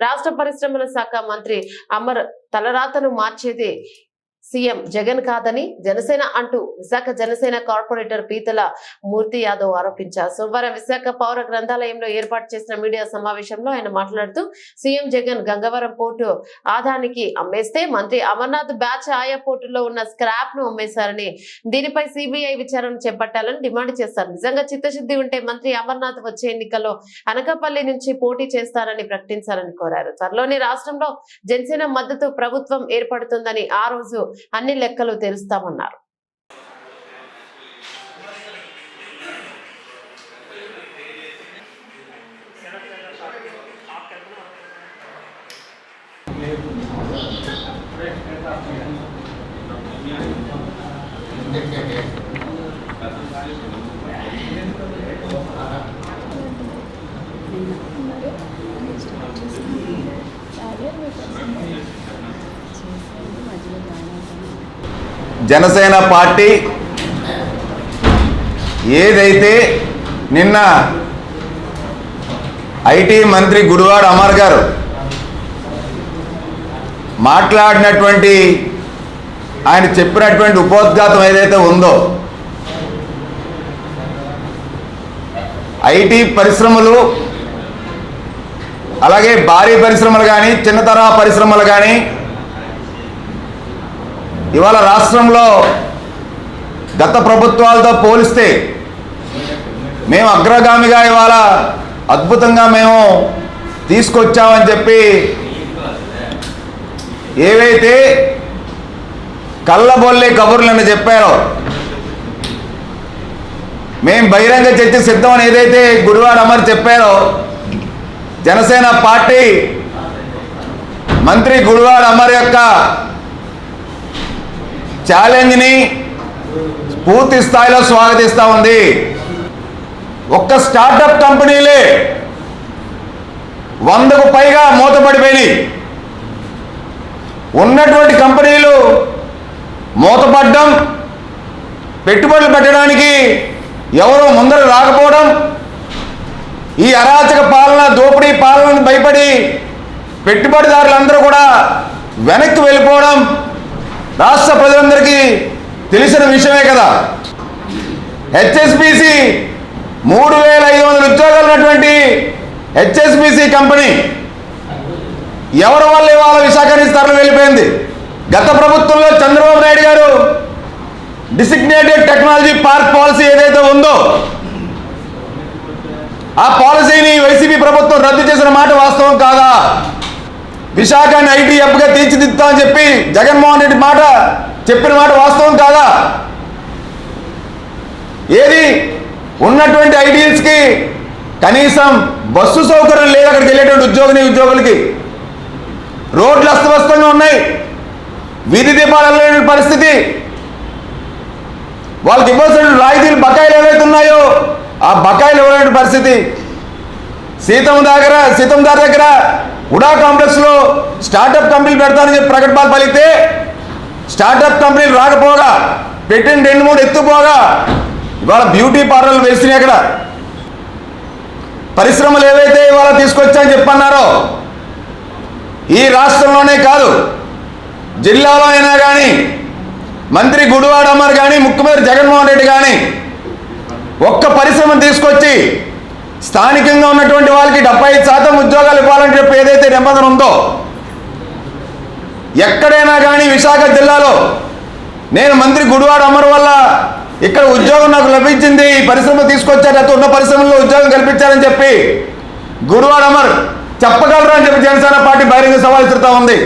రాష్ట్ర పరిశ్రమల శాఖ మంత్రి అమర్ తలరాతను మార్చేది సీఎం జగన్ కాదని జనసేన అంటూ విశాఖ జనసేన కార్పొరేటర్ పీతల మూర్తి యాదవ్ ఆరోపించారు. సోమవారం విశాఖ పౌర గ్రంథాలయంలో ఏర్పాటు చేసిన మీడియా సమావేశంలో ఆయన మాట్లాడుతూ సీఎం జగన్ గంగవరం పోర్టు ఆదానికి అమ్మేస్తే మంత్రి అమర్నాథ్ బ్యాచ్ ఆయా పోర్టులో ఉన్న స్క్రాప్ ను అమ్మేశారని, దీనిపై సిబిఐ విచారణ చేపట్టాలని డిమాండ్ చేశారు. నిజంగా చిత్తశుద్ధి ఉంటే మంత్రి అమర్నాథ్ వచ్చే ఎన్నికల్లో అనకాపల్లి నుంచి పోటీ చేస్తారని ప్రకటించాలని కోరారు. త్వరలోని రాష్ట్రంలో జనసేన మద్దతు ప్రభుత్వం ఏర్పడుతుందని ఆ రోజు అన్ని లెక్కలు తెలుస్తామన్నారు. జనసేన పార్టీ ఏదైతే నిన్న ఐటీ మంత్రి గుడివాడ అమర్ గారు మాట్లాడినటువంటి ఆయన చెప్పినటువంటి ఉపోద్ఘాతం ఏదైతే ఉందో, ఐటీ పరిశ్రమలు అలాగే భారీ పరిశ్రమలు కానీ చిన్న తరహా పరిశ్రమలు కానీ ఇవాళ రాష్ట్రంలో గత ప్రభుత్వాలతో పోలిస్తే మేము అగ్రగామిగా ఇవాళ అద్భుతంగా మేము తీసుకొచ్చామని చెప్పి ఏవైతే కళ్ళబొల్లి కబుర్లని చెప్పారో, మేము బహిరంగ చర్చ సిద్ధమని ఏదైతే గుడివాడ అమర్ చెప్పారో, జనసేన పార్టీ మంత్రి గుడివాడ అమర్ యొక్క ఛాలెంజ్ని పూర్తి స్థాయిలో స్వాగతిస్తూ ఉంది. ఒక్క స్టార్టప్ కంపెనీలే 100కు పైగా మూతపడిపోయినాయి. ఉన్నటువంటి కంపెనీలు మూతపడ్డం, పెట్టుబడులు పెట్టడానికి ఎవరో ముందర రాకపోవడం, ఈ అరాచక పాలన దోపిడీ పాలనకు భయపడి పెట్టుబడిదారులందరూ కూడా వెనక్కి వెళ్ళిపోవడం రాష్ట్ర ప్రజలందరికీ తెలిసిన విషయమే కదా. హెచ్ఎస్బిసి 3500 ఉద్యోగాలు ఉన్నటువంటి హెచ్ఎస్బిసి కంపెనీ ఎవరి వల్ల ఇవాళ విశాఖ నుంచి తరలి వెళ్ళిపోయింది. గత ప్రభుత్వంలో చంద్రబాబు నాయుడు గారు డిసిగ్నేటెడ్ టెక్నాలజీ పార్క్ పాలసీ ఏదైతే ఉందో, ఆ పాలసీని వైసీపీ ప్రభుత్వం రద్దు చేసిన మాట వాస్తవం కాదా? విశాఖని ఐటీ హబ్గా తీర్చిదిద్దామని చెప్పి జగన్మోహన్ రెడ్డి చెప్పిన మాట వాస్తవం కాదా? ఏది ఉన్నటువంటి ఐటీఎల్స్కి కనీసం బస్సు సౌకర్యం లేదు. అక్కడికి వెళ్ళేటువంటి ఉద్యోగులకి రోడ్లు అస్తవ్యస్తంగా ఉన్నాయి, వీధి దీపాలు వెళ్ళే పరిస్థితి, వాళ్ళకి ఇవ్వాల్సిన రాయితీలు బకాయిలు ఏవైతే ఉన్నాయో ఆ బకాయిలు ఇవ్వలేని పరిస్థితి. సీతందార్ దగ్గర ఉడా కాంప్లెక్స్లో స్టార్టప్ కంపెనీలు పెడతానని చెప్పి ప్రకటనలు పలికితే స్టార్టప్ కంపెనీలు రాకపోగా, పెట్టిన 2-3 ఎత్తుపోగా ఇవాళ బ్యూటీ పార్లర్లు వేసినాయి. అక్కడ పరిశ్రమలు ఏవైతే ఇవాళ తీసుకొచ్చాయని చెప్పన్నారో, ఈ రాష్ట్రంలోనే కాదు జిల్లాలో అయినా కానీ మంత్రి గుడివాడ అమర్ కానీ ముఖ్యమంత్రి జగన్మోహన్ రెడ్డి కానీ ఒక్క పరిశ్రమను తీసుకొచ్చి స్థానికంగా ఉన్నటువంటి వాళ్ళకి 75% ఉద్యోగాలు ఇవ్వాలని చెప్పి ఏదైతే నిబంధన ఉందో, ఎక్కడైనా కానీ విశాఖ జిల్లాలో నేను మంత్రి గుడివాడ అమర్ వల్ల ఇక్కడ ఉద్యోగం నాకు లభించింది, ఈ పరిశ్రమ తీసుకొచ్చారు, అయితే ఉన్న పరిశ్రమల్లో ఉద్యోగం కల్పించారని చెప్పి గుడివాడ అమర్ చెప్పగలరా అని చెప్పి జనసేన పార్టీ బహిరంగ సవాల్ ఇస్తూ ఉంది.